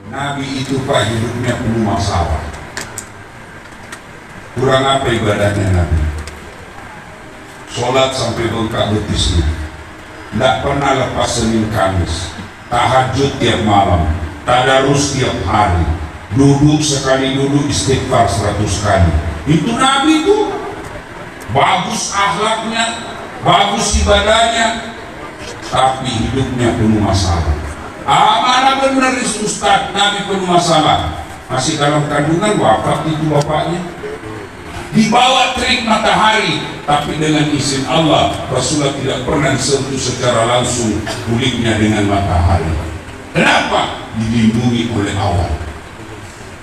Nabi itu Pak hidupnya penuh masalah. Kurang apa ibadahnya Nabi? Sholat sampai bengkak betisnya, tidak pernah lepas Senin Kamis, tahajud tiap malam, tadarus tiap hari, duduk sekali duduk istighfar 100 kali. Itu Nabi itu bagus akhlaknya, bagus ibadahnya, tapi hidupnya penuh masalah. Mana benar Ustaz, Nabi penuh masalah? Masih dalam kandungan wafat itu bapaknya, dibawa terik matahari, tapi dengan izin Allah Rasulullah tidak pernah sentuh secara langsung kulitnya dengan matahari. Kenapa? Dilindungi oleh Allah.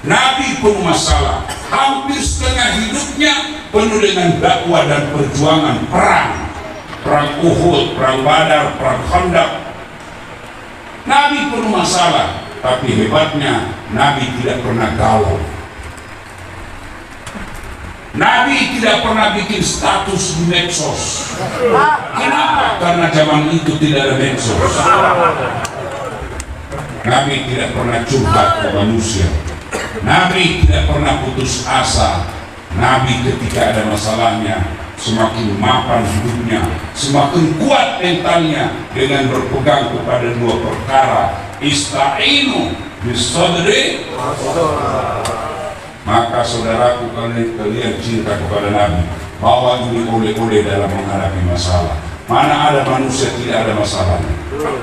Nabi penuh masalah, hampir setengah hidupnya penuh dengan dakwah dan perjuangan perang Uhud, perang Badar, perang Khandaq. Nabi penuh masalah, tapi hebatnya Nabi tidak pernah galau. Nabi tidak pernah bikin status di medsos. Kenapa? Karena zaman itu tidak ada medsos. Nabi tidak pernah curhat ke manusia. Nabi tidak pernah putus asa. Nabi ketika ada masalahnya semakin mapan hidupnya, semakin kuat mentalnya dengan berpegang kepada dua perkara, ista'inu bis-sabri. Maka saudaraku, kalian cinta kepada Nabi, bawa ini oleh-oleh dalam menghadapi masalah. Mana ada manusia tidak ada masalahnya?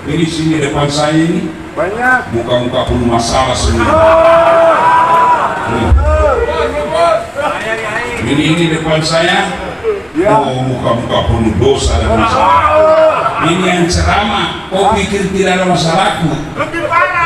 Ini sini depan saya ini banyak muka-muka penuh masalah semua. Ini depan saya, oh muka-muka penuh dosa dan masalah. Ini yang ceramah, kau pikir tidak ada masalahku? Lebih parah.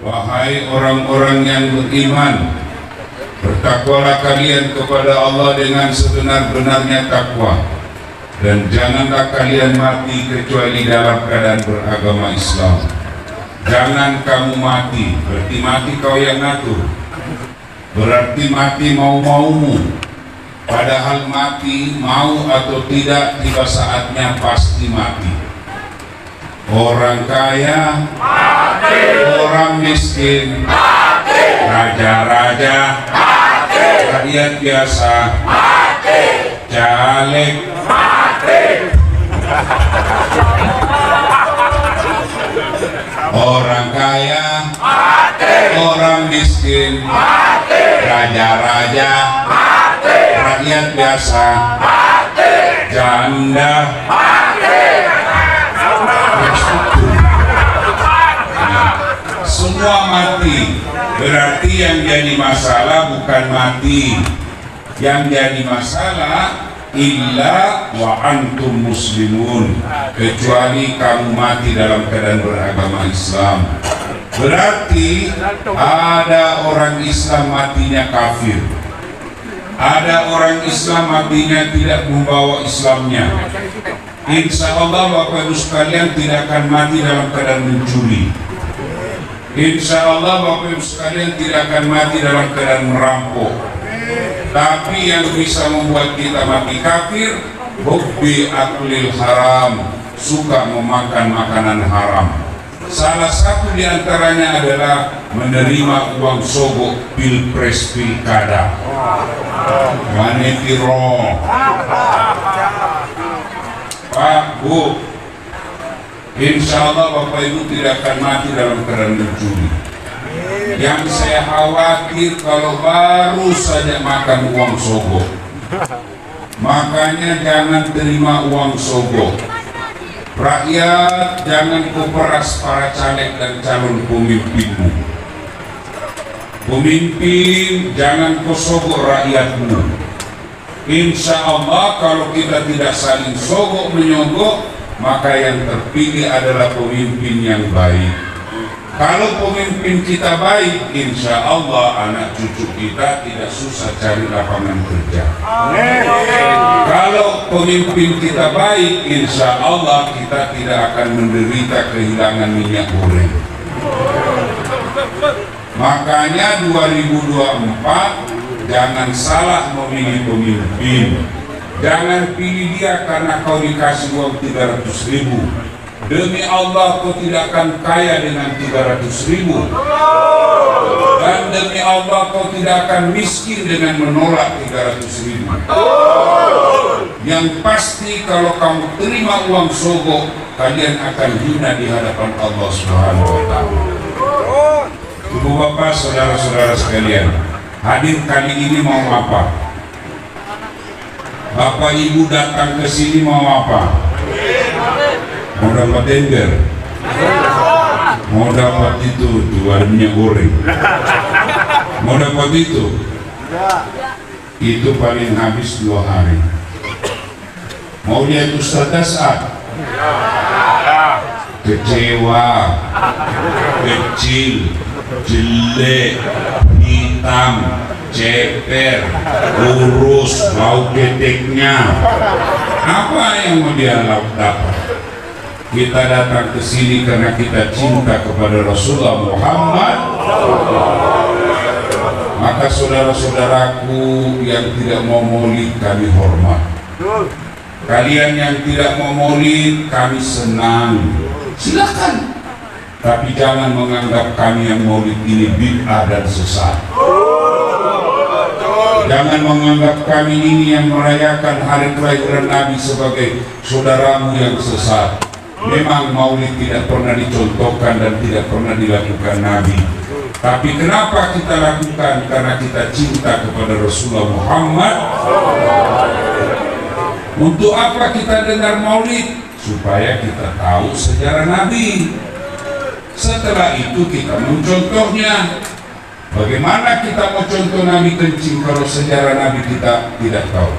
Wahai orang-orang yang beriman, bertakwalah kalian kepada Allah dengan sebenar-benarnya takwa, dan janganlah kalian mati kecuali dalam keadaan beragama Islam. Jangan kamu mati, berarti mati kau yang ngatur, berarti mati mau-maumu. Padahal mati mau atau tidak, tiba saatnya pasti mati. Orang kaya mati, orang miskin mati, raja-raja mati, rakyat biasa mati, caleg mati. Orang kaya mati, orang miskin mati, raja-raja mati, rakyat biasa mati, janda mati. Semua mati. Berarti yang jadi masalah bukan mati, yang jadi masalah illa wa antum muslimun, kecuali kamu mati dalam keadaan beragama Islam. Berarti ada orang Islam matinya kafir, ada orang Islam matinya tidak membawa Islamnya. Insya Allah Bapak Ibu sekalian tidak akan mati dalam keadaan mencuri. Insya Allah Bapak Ibu sekalian tidak akan mati dalam keadaan merampok. Tapi yang bisa membuat kita mati kafir, hubbi aklil haram, suka memakan makanan haram. Salah satu diantaranya adalah menerima uang sogok pilpres pilkada. Manetiro. Pak, Bu, insya Allah Bapak Ibu tidak akan mati dalam keadaan mencuri. Yang saya khawatir kalau baru saja makan uang sogok. Makanya jangan terima uang sogok. Rakyat, jangan kuperas para caleg dan calon pemimpinmu. Pemimpin, jangan kau sogok rakyatmu. Insya Allah kalau kita tidak saling sogok menyogok, maka yang terpilih adalah pemimpin yang baik. Kalau pemimpin kita baik, insya Allah anak cucu kita tidak susah cari lapangan kerja. Kalau pemimpin kita baik, insya Allah kita tidak akan menderita kehilangan minyak goreng. Makanya 2024 jangan salah memilih pemimpin. Jangan pilih dia karena kau dikasih uang 300.000. Demi Allah kau tidak akan kaya dengan 300.000. Dan demi Allah kau tidak akan miskin dengan menolak 300.000. Yang pasti kalau kamu terima uang sogok, kalian akan hina di hadapan Allah Subhanahu wa Ta'ala. Ibu bapak, saudara-saudara sekalian, hadir kali ini mau apa? Bapak ibu datang ke sini mau apa? Mau dapat tender, mau dapat itu jual minyak goreng, mau dapat itu paling habis 2 hari. Mau lihat Ustaz As'ad, kecewa, kecil, jelek, hitam, ceper, kurus, bau keteknya, apa yang mau dia dapat? Kita datang ke sini karena kita cinta kepada Rasulullah Muhammad. Maka saudara-saudaraku yang tidak mau maulid kami hormat. Kalian yang tidak mau maulid kami senang. Silakan. Tapi jangan menganggap kami yang maulid ini bid'ah dan sesat. Jangan menganggap kami ini yang merayakan hari kelahiran Nabi sebagai saudaramu yang sesat. Memang maulid tidak pernah dicontohkan dan tidak pernah dilakukan Nabi. Tapi kenapa kita lakukan? Karena kita cinta kepada Rasulullah Muhammad. Untuk apa kita dengar maulid? Supaya kita tahu sejarah Nabi. Setelah itu kita mencontohnya. Bagaimana kita mau contoh Nabi kencing kalau sejarah Nabi kita tidak tahu?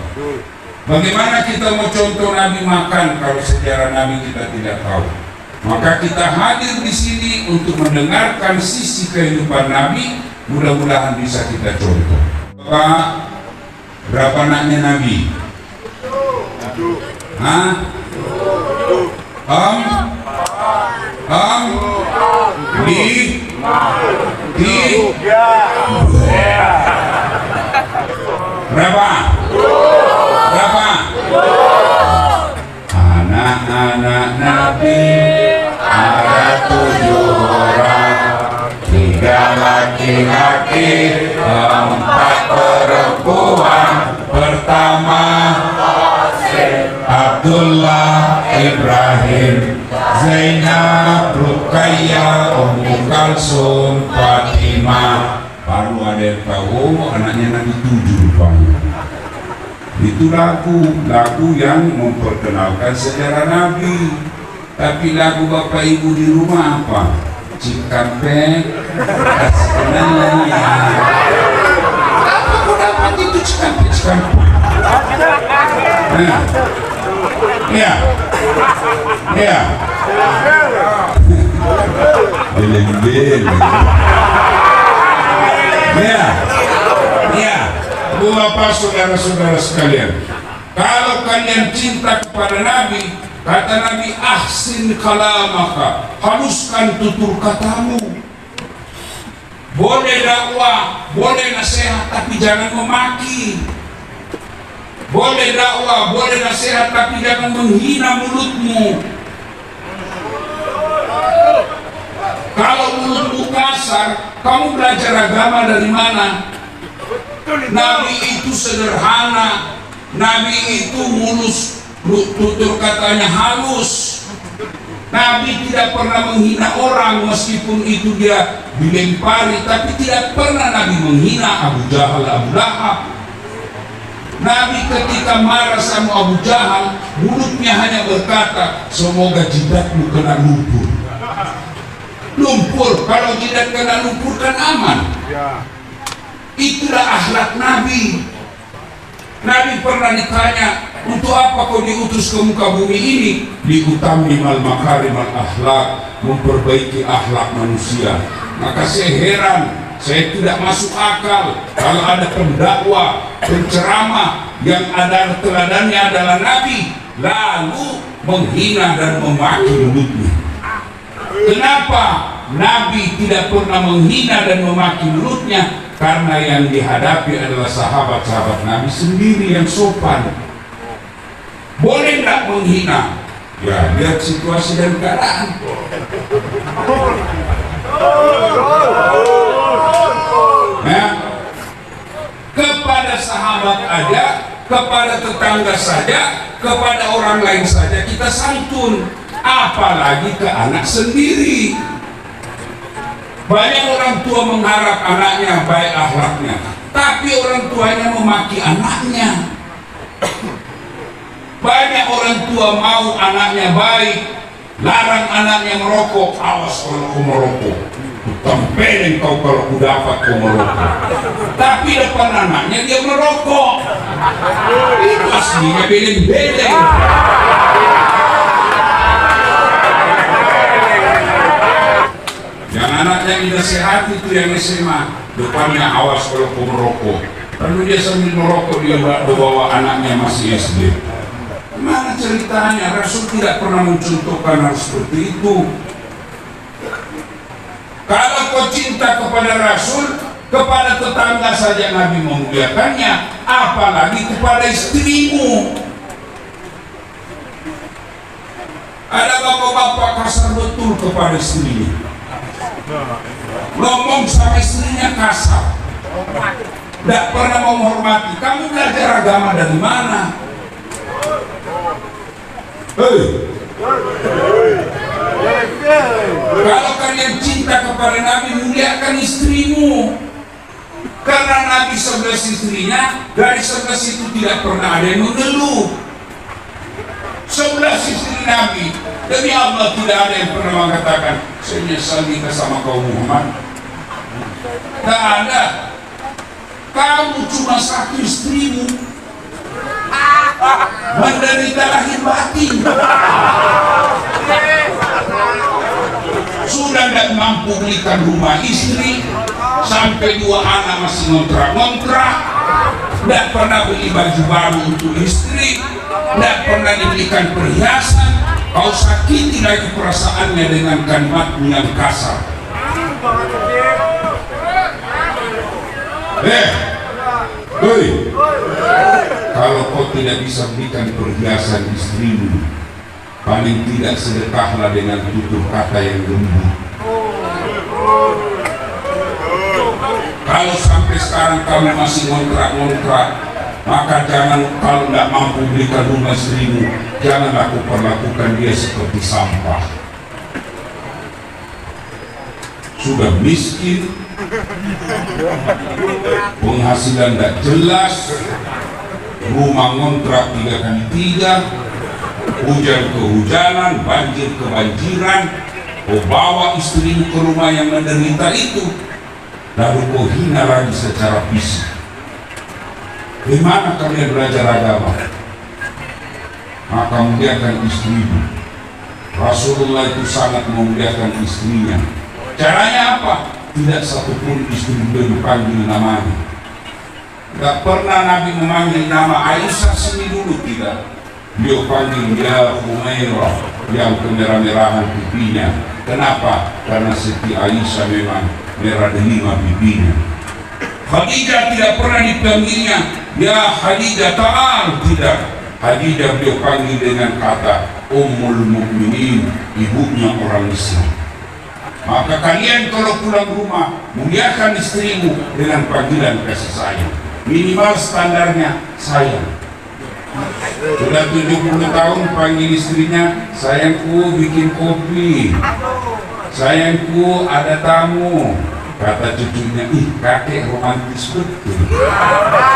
Bagaimana kita mau contoh Nabi makan kalau sejarah Nabi kita tidak tahu? Maka kita hadir di sini untuk mendengarkan sisi kehidupan Nabi. Mudah-mudahan bisa kita contoh. Pak, berapa anaknya Nabi? Hah? Berapa? Anak-anak Nabi ada 7 orang, 3 laki-laki, 4 perempuan. Pertama Abdullah, Ibrahim, Zainab, Ruqayyah, Ummu Kalsum, Fatimah. Baru ada yang tahu anaknya Nabi 7 rupanya. Itu lagu yang memperkenalkan sejarah Nabi. Tapi lagu bapak ibu di rumah apa? Cikampek, sebenarnya. Apa kau dapat itu Cikampek? Ya. Bel. Ya. Bapak saudara-saudara sekalian, kalau kalian cinta kepada Nabi, kata Nabi, ahsin kalamaka, haluskan tutur katamu. Boleh dakwah, boleh nasihat, tapi jangan memaki. Boleh dakwah, boleh nasihat, tapi jangan menghina mulutmu. Kalau mulutmu kasar, kamu belajar agama dari mana? Nabi itu sederhana, Nabi itu mulus, tutur katanya halus. Nabi tidak pernah menghina orang, meskipun itu dia dilempari, tapi tidak pernah Nabi menghina Abu Jahal, Abu Lahab. Nabi ketika marah sama Abu Jahal, mulutnya hanya berkata, semoga jidatmu kena lumpur. Lumpur, kalau jidat kena lumpur kan aman. Itulah akhlak Nabi. Nabi pernah ditanya, Untuk apa kau diutus ke muka bumi ini? Liutamimal makarimal akhlak, memperbaiki akhlak manusia. Maka saya heran, saya tidak masuk akal kalau ada pendakwa, penceramah yang ada teladannya adalah Nabi, lalu menghina dan memaki mulutnya. Kenapa Nabi tidak pernah menghina dan memaki mulutnya? Karena yang dihadapi adalah sahabat-sahabat Nabi sendiri yang sopan. Boleh nggak menghina? Ya, lihat situasi dan keadaan. Ya, kepada sahabat aja, kepada tetangga saja, kepada orang lain saja kita santun, apalagi ke anak sendiri. Banyak orang tua mengharap anaknya baik akhlaknya, tapi orang tuanya memaki anaknya. Banyak orang tua mau anaknya baik, larang anaknya merokok. Awas kalau kau merokok, tempelin kau kalau ku dapat kau merokok. Tapi depan anaknya dia merokok. Itu aslinya beleng-beleng. Yang anaknya dinasehati itu yang SMA, depannya awas kalau kau merokok. Lalu dia sambil merokok, dia bawa anaknya masih SD. Mana ceritanya? Rasul tidak pernah mencontohkan hal seperti itu. Kalau kau cinta kepada Rasul, kepada tetangga saja Nabi memuliakannya, apalagi kepada istrimu. Ada bapak-bapak kasar betul kepada istrinya, ngomong sama istrinya kasar, tidak pernah menghormati. Kamu belajar agama dari mana? Kalau kalian cinta kepada Nabi, muliakan istrimu. Karena Nabi 11 istrinya, dari 11 itu tidak pernah ada yang mengeluh. 11 istri Nabi, demi Allah tidak ada yang pernah mengatakan saya nyesal nikah sama kau Muhammad. Tak ada. Kamu cuma satu istrimu, menderita lahir batin. Sudah tidak mampu belikan rumah istri, sampai 2 anak masih ngontrak-ngontrak, tidak pernah beli baju baru untuk istri, tidak pernah dibelikan perhiasan. Kau sakiti lagi perasaannya dengan kalimatmu yang kasar. Kalau kau tidak bisa berikan perhiasan istrimu, paling tidak sedekahlah dengan tutur kata yang lembut. Kalau sampai sekarang kamu masih ngontrak-ngontrak, maka jangan, kalau tidak mampu berikan rumah istrimu, jangan aku perlakukan dia seperti sampah. Sudah miskin, penghasilan tidak jelas, rumah ngontrak 3x3, hujan kehujanan, banjir kebanjiran, kau bawa istrimu ke rumah yang menderita itu, lalu kau hina lagi secara fisik. Gimana kalian belajar agama? Maka muliakan istrimu. Rasulullah itu sangat memuliakan istrinya. Caranya apa? Tidak satupun istri beliau dipanggil namanya. Tidak pernah Nabi memanggil nama Aisyah sini dulu, tidak. Beliau panggil ya Humairah, yang kemerah-merahan pipinya. Kenapa? Karena Siti Aisyah memang merah delima pipinya. Khadijah tidak pernah dipanggilnya ya Khadijah, ta'al, tidak. Khadijah beliau panggil dengan kata Ummul Mukminin, ibunya orang Islam. Maka kalian kalau pulang rumah, muliakan istrimu dengan panggilan kasih sayang. Minimal standarnya sayang. Sudah 70 tahun panggil istrinya, sayangku bikin kopi, sayangku ada tamu. Kata cucunya, ih kakek romantis betul.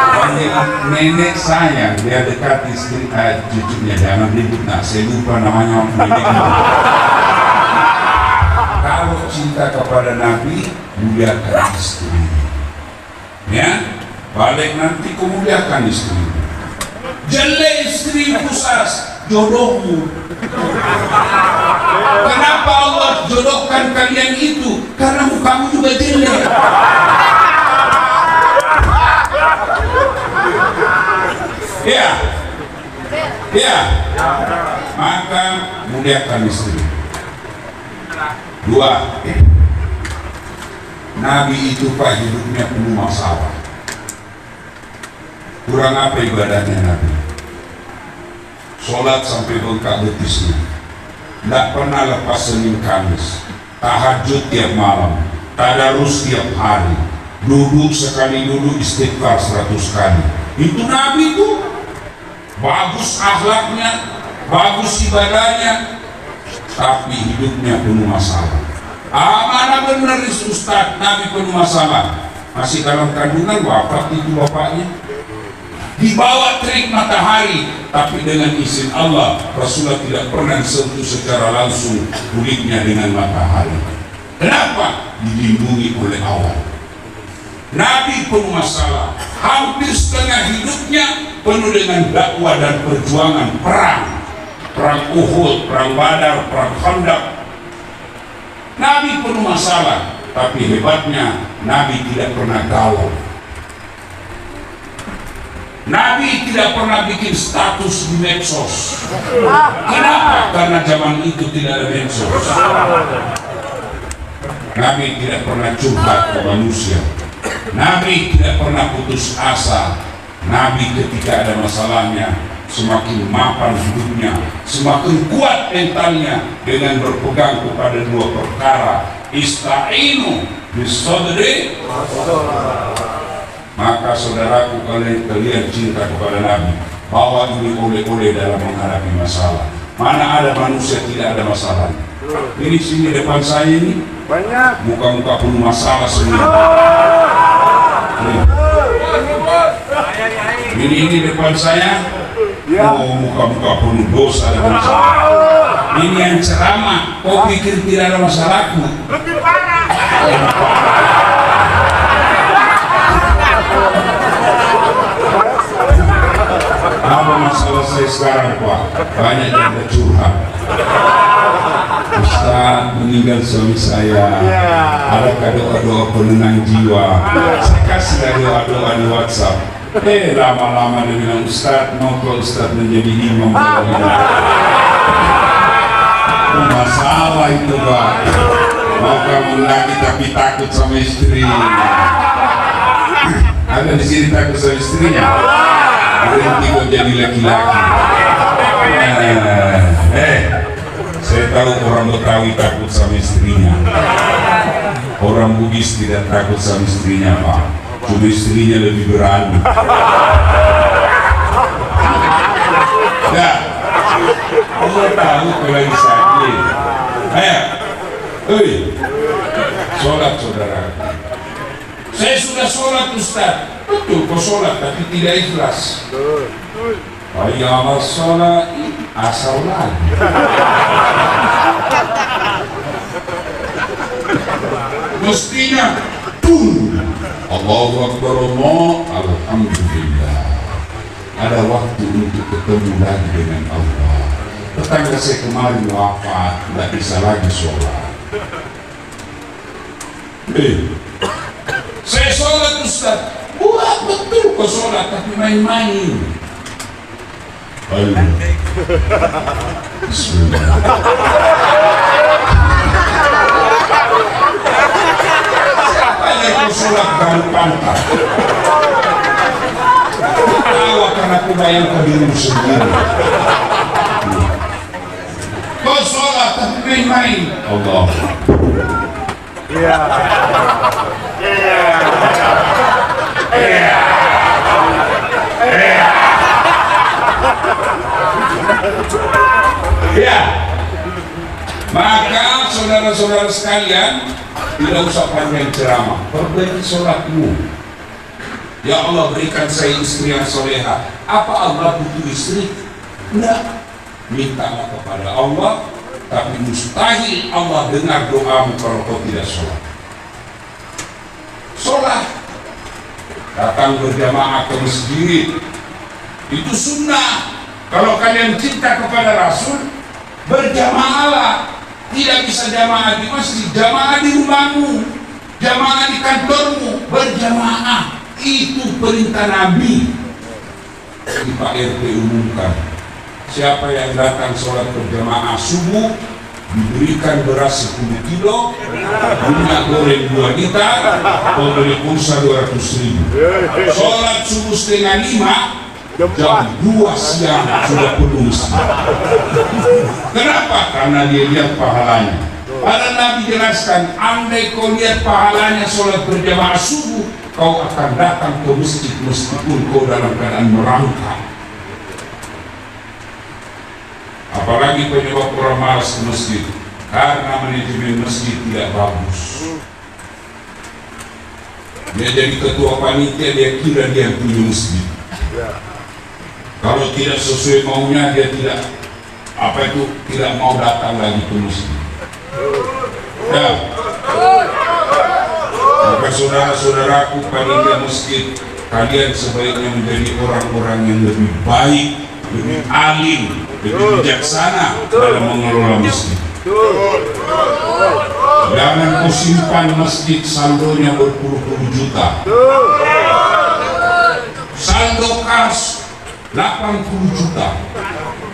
Panggil nenek sayang, dia dekat istri cucunya, jangan ribut nak, saya lupa namanya nenek. Kalau cinta kepada Nabi, muliakan istri. Ya, balik nanti kau muliakan istri. jelek istrimu sas, jodohmu. Kenapa Allah jodohkan kalian itu? Karena mukamu juga jelek. Ya, ya. Maka muliakan istri. Dua, Nabi itu Pak hidupnya penuh masalah. Kurang apa ibadahnya Nabi? Sholat sampai bengkak betisnya, tidak pernah lepas Senin Kamis, tahajud tiap malam, tadarus tiap hari, duduk sekali duduk istighfar 100 kali. Itu Nabi itu bagus akhlaknya, bagus ibadahnya, tapi hidupnya penuh masalah. Mana benar Ustaz, Nabi penuh masalah? Masih dalam kandungan wafat itu bapaknya, dibawa terik matahari, tapi dengan izin Allah Rasulullah tidak pernah sentuh secara langsung kulitnya dengan matahari. Kenapa? Dilindungi oleh Allah. Nabi penuh masalah, hampir setengah hidupnya penuh dengan dakwah dan perjuangan perang Uhud, perang Badar, perang Khandaq. Nabi penuh masalah, tapi hebatnya Nabi tidak pernah galau. Nabi tidak pernah bikin status di medsos. Kenapa? Karena zaman itu tidak ada medsos. Nabi tidak pernah curhat ke manusia. Nabi tidak pernah putus asa. Nabi ketika ada masalahnya semakin mapan hidupnya, semakin kuat mentalnya dengan berpegang kepada dua perkara. Ista'inu bis-sabri. Maka saudaraku, kalian cinta kepada Nabi, bawa ini oleh-oleh dalam menghadapi masalah. Mana ada manusia tidak ada masalah? Ini sini depan saya ini banyak muka-muka penuh masalah semua. Ini depan saya, oh muka-muka penuh dosa dan masalah. Ini yang ceramah, kau pikir tidak ada masalahku? Lebih parah. Apa masalah saya sekarang Pak? Banyak yang bercurhat. Ustaz, meninggal suami saya, ada doa-doa penenang jiwa. Saya kasih doa-doa di WhatsApp. Lama-lama dia bilang, Ustaz, mau ke Ustaz menjadi imam. Masalah itu Pak. Mau kamu lagi tapi takut sama istri. Ada di sini takut sama istrinya. Berhenti kok jadi laki-laki. Saya tahu orang Betawi takut sama istrinya. Orang Bugis tidak takut sama istrinya Pak. Cuma istrinya lebih berani. Nah, Allah tahu kalau lagi sakit. Sholat saudara. Saya sudah sholat Ustaz. Betul, kau sholat tapi tidak ikhlas. Ayyama sholat asal lagi. Mestinya Allahu Akbar, Allah, Alhamdulillah. Ada waktu untuk ketemu lagi dengan Allah. Tetangga saya kemarin wafat, tidak bisa lagi sholat. Saya sholat Ustaz. Wah betul kau sholat tapi main-main. Bismillah. Siapa yang kau sholat dalam pantat? Tahu akan aku bayangkan dirimu sendiri. Kau sholat tapi main-main. Allah. Ya, maka saudara-saudara sekalian, tidak usah panjang ceramah, perbaiki sholatmu. Ya Allah, berikan saya istri yang soleha. Apa Allah butuh istri? Tidak. Mintalah kepada Allah, tapi mustahil Allah dengar doamu kalau kau tidak sholat. Sholat, datang berjamaah ke masjid, Itu sunnah. Kalau kalian cinta kepada Rasul, berjamaahlah. Tidak bisa jamaah di masjid, jamaah di rumahmu, jamaah di kantormu, berjamaah. Itu perintah Nabi. Di Pak RT umumkan, siapa yang datang sholat berjamaah subuh diberikan beras 10 kilo, minyak goreng 2 liter, pembeli pulsa 200.000. Sholat subuh setengah 5, jam 2 siang sudah penuh masjid. Kenapa? Karena dia lihat pahalanya. Pada Nabi jelaskan, andai kau lihat pahalanya sholat berjamaah subuh, kau akan datang ke masjid meskipun kau dalam keadaan merangkak. Apalagi penyebab orang malas ke masjid, karena manajemen masjid tidak bagus. Dia jadi ketua panitia, dia kira dia punya masjid. Kalau tidak sesuai maunya, dia tidak mau datang lagi ke masjid. Ya. Maka saudara-saudaraku, panitia masjid, kalian sebaiknya menjadi orang-orang yang lebih baik, lebih alim, lebih bijaksana dalam mengelola masjid. Jangan kau simpan masjid saldonya berpuluh-puluh juta. Saldo kas 80 juta.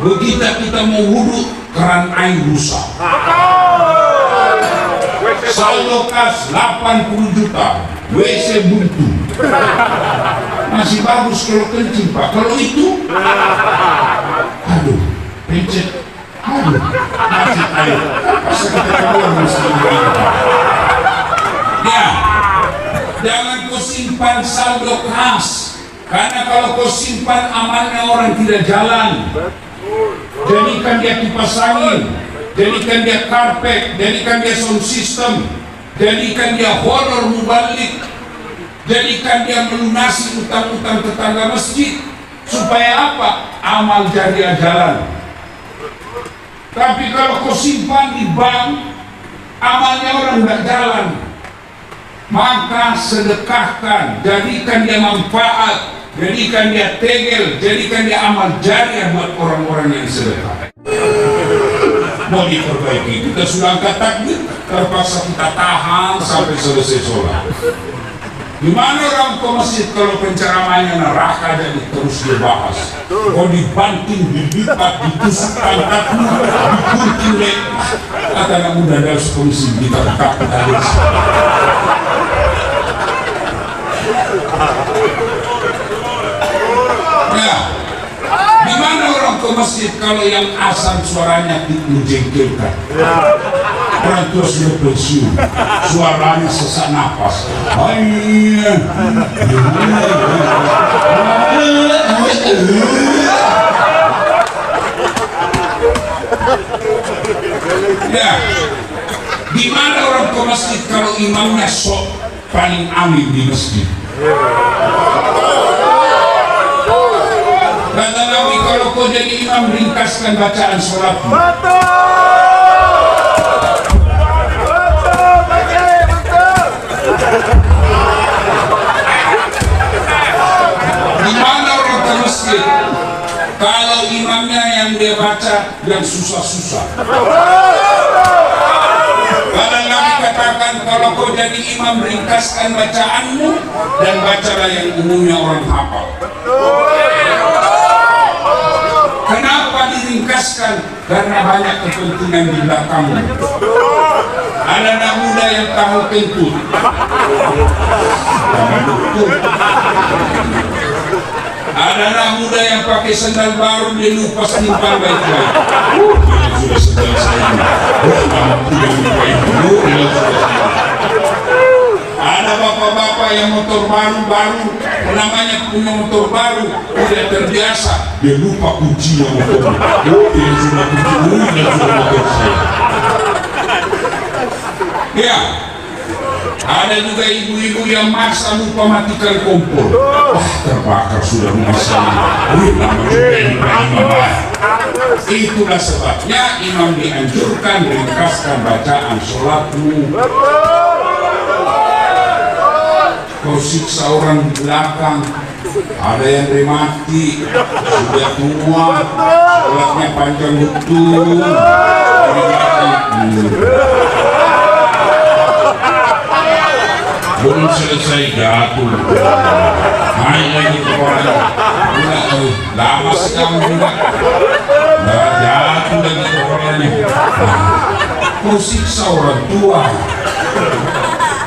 Begitu kita mau wudhu, keran air rusak. Saldo kas 80 juta, WC buntu. Masih bagus kalau kencing, Pak. Kalau itu, aduh, pencet, aduh, masih air. Masa kita keluar mesti ini. Ya, jangan kau simpan saldo kas, karena kalau kau simpan amalnya orang tidak jalan. Jadikan dia kipas angin, jadikan dia karpet, jadikan dia sound system, jadikan dia honor mubalik, jadikan dia melunasi utang-utang tetangga masjid. Supaya apa? Amal jariah jalan. Tapi kalau kau simpan di bank, amalnya orang tidak jalan, maka sedekahkan, jadikan dia manfaat, jadikan dia tegel, jadikan dia amal jariah buat orang-orang yang sedekah. Mau diperbaiki, kita sudah angkat takbir, terpaksa kita tahan sampai selesai sholat. Gimana orang ke masjid kalau penceramahnya neraka jadi terus dibahas? Kau dibanting, dilipat, ditusuk pantatmu, digunting deh. Kata anak muda dari polisi kita takut habis. Ya, gimana orang ke masjid kalau yang azan suaranya menjengkelkan? Orang tua sudah pensiun, suaranya sesak napas. Ya, gimana orang ke masjid kalau imamnya sok paling alim di masjid? Kata Nabi, kalau kau jadi imam, ringkaskan bacaan sholat. Gimana orang ke masjid kalau imamnya yang dia baca yang susah-susah? Karena Nabi katakan, kalau kau jadi imam, ringkaskan bacaanmu dan bacalah yang umumnya orang hafal. Kenapa diringkaskan? Karena banyak kepentingan di belakangmu. Ada anak muda yang tahu kentut, ada anak muda yang pakai sandal baru, dia lupa simpan baik-baik. Sudah sandal saya, ada bapak-bapak yang motor baru, namanya punya motor baru, tidak terbiasa, dia lupa kuncinya motor. Dia sudah kunci, dia sudah motor saya. Ya, ada juga ibu-ibu yang maksa lupa matikan kompor. Wah, terbakar sudah rumah saya. Lama juga imam. Itulah sebabnya imam dianjurkan ringkaskan bacaan sholatmu. Kau siksa orang di belakang, ada yang remati, sudah tua, sholatnya panjang betul. Belum selesai jatuh, naik lagi kepalanya, lama sekali juga, jatuh lagi kepalanya. Kau siksa orang tua.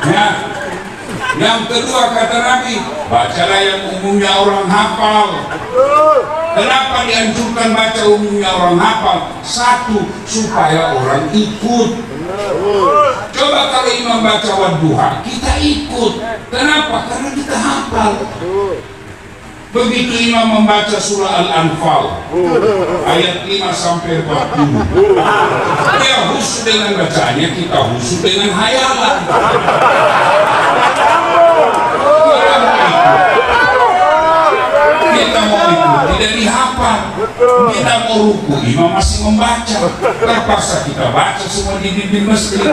Ya. Yang kedua kata Nabi, bacalah yang umumnya orang hafal. Kenapa dianjurkan baca umumnya orang hafal? Satu, supaya orang ikut. Coba kalau imam baca wadduha, kita ikut. Kenapa? Karena kita hafal. Begitu imam membaca surah Al-Anfal ayat 5 sampai 40, dia khusyuk dengan bacaannya, kita khusyuk dengan hayalan. Kita mau ikut, tidak dihafal. Kita mau ruku, imam masih membaca. Terpaksa kita baca semua di dinding masjid.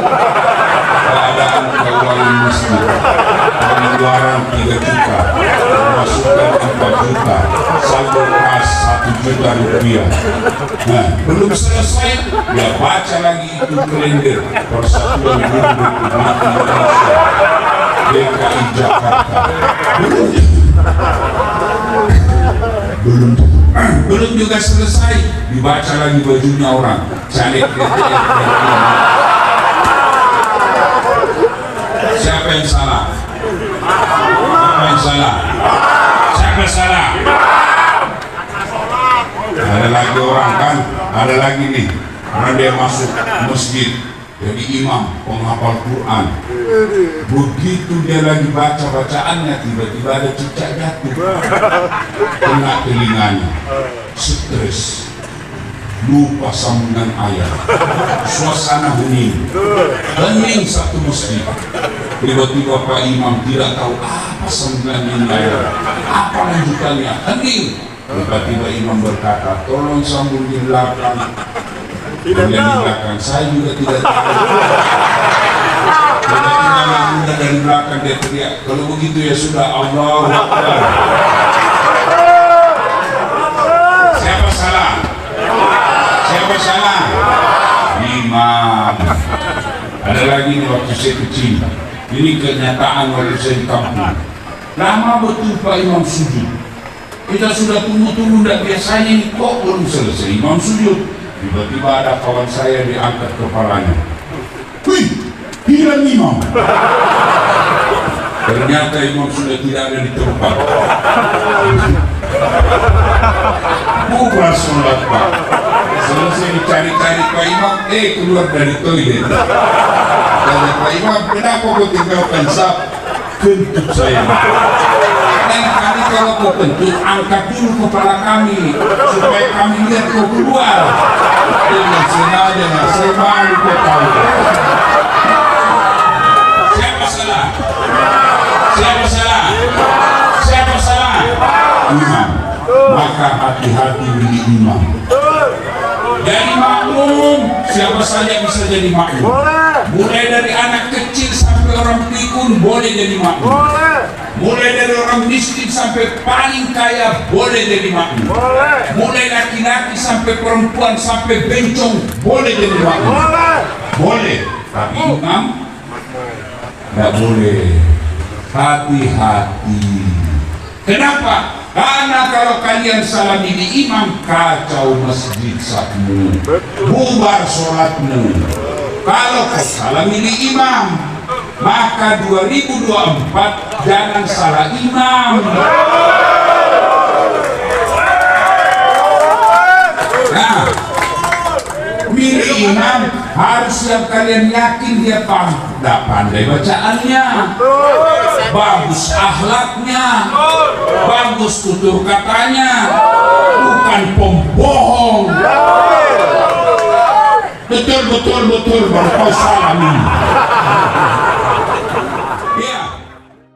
Keadaan keuangan masjid, pengeluaran 3 juta, pemasukan 4 juta, saldo kas 1 juta rupiah. Nah, belum selesai, dia baca lagi itu kalender Persatuan Guru Republik Indonesia DKI Jakarta. Belum juga selesai, dibaca lagi bajunya orang caleg DPR. Siapa yang salah? Siapa yang salah? Siapa salah? Ada lagi orang kan, ada lagi nih, orang dia masuk masjid jadi imam penghafal Quran. Begitu dia lagi baca bacaannya, tiba-tiba ada cicak jatuh kena telinganya, stres, lupa sambungan ayat, suasana hening satu masjid. Tiba-tiba Pak Imam tidak tahu apa sambungan ayat, apa lanjutannya, hening. Tiba-tiba Imam berkata, tolong sambung di belakang. Tidak di belakang, saya juga tidak tahu. Tiba-tiba muda dari belakang dia teriak, kalau begitu ya sudah, Allahu Akbar. Siapa salah? Siapa salah? Imam. Ada lagi nih waktu saya kecil, ini kenyataan waktu saya di kampung. Lama betul Pak Imam sujud. Kita sudah tunggu-tunggu, tidak biasanya ini kok belum selesai Imam sujud. Tiba-tiba ada kawan saya diangkat kepalanya. Wih, hilang imam. Ternyata imam sudah tidak ada di tempat. Bubar sholat Pak. Selesai dicari-cari Pak Imam, keluar dari toilet. Kata Pak Imam, kenapa kau tinggalkan sab? Kentut saya. Dan kami kalau kau kentut, angkat dulu kepala kami supaya kami lihat kau keluar. Dengan sengaja, saya malu kau tahu. Siapa salah? Siapa salah? Siapa salah? Imam. Maka hati-hati milik imam. Jadi makmum, siapa saja bisa jadi makmum. Mulai dari anak kecil sampai orang pikun boleh jadi makmum. Mulai dari orang miskin sampai paling kaya boleh jadi makmum. Mulai laki-laki sampai perempuan sampai bencong boleh jadi makmum. Boleh, tapi imam tidak boleh. Hati-hati. Kenapa? Karena kalau kalian salah milih imam, kacau masjid sakmu, bubar sholatmu. Kalau kau salah milih imam, maka 2024 jangan salah imam. Nah, milih imam harus yang kalian yakin dia pandai bacaannya, bagus akhlaknya, bagus tutur katanya, bukan pembohong. Betul baru kau salah.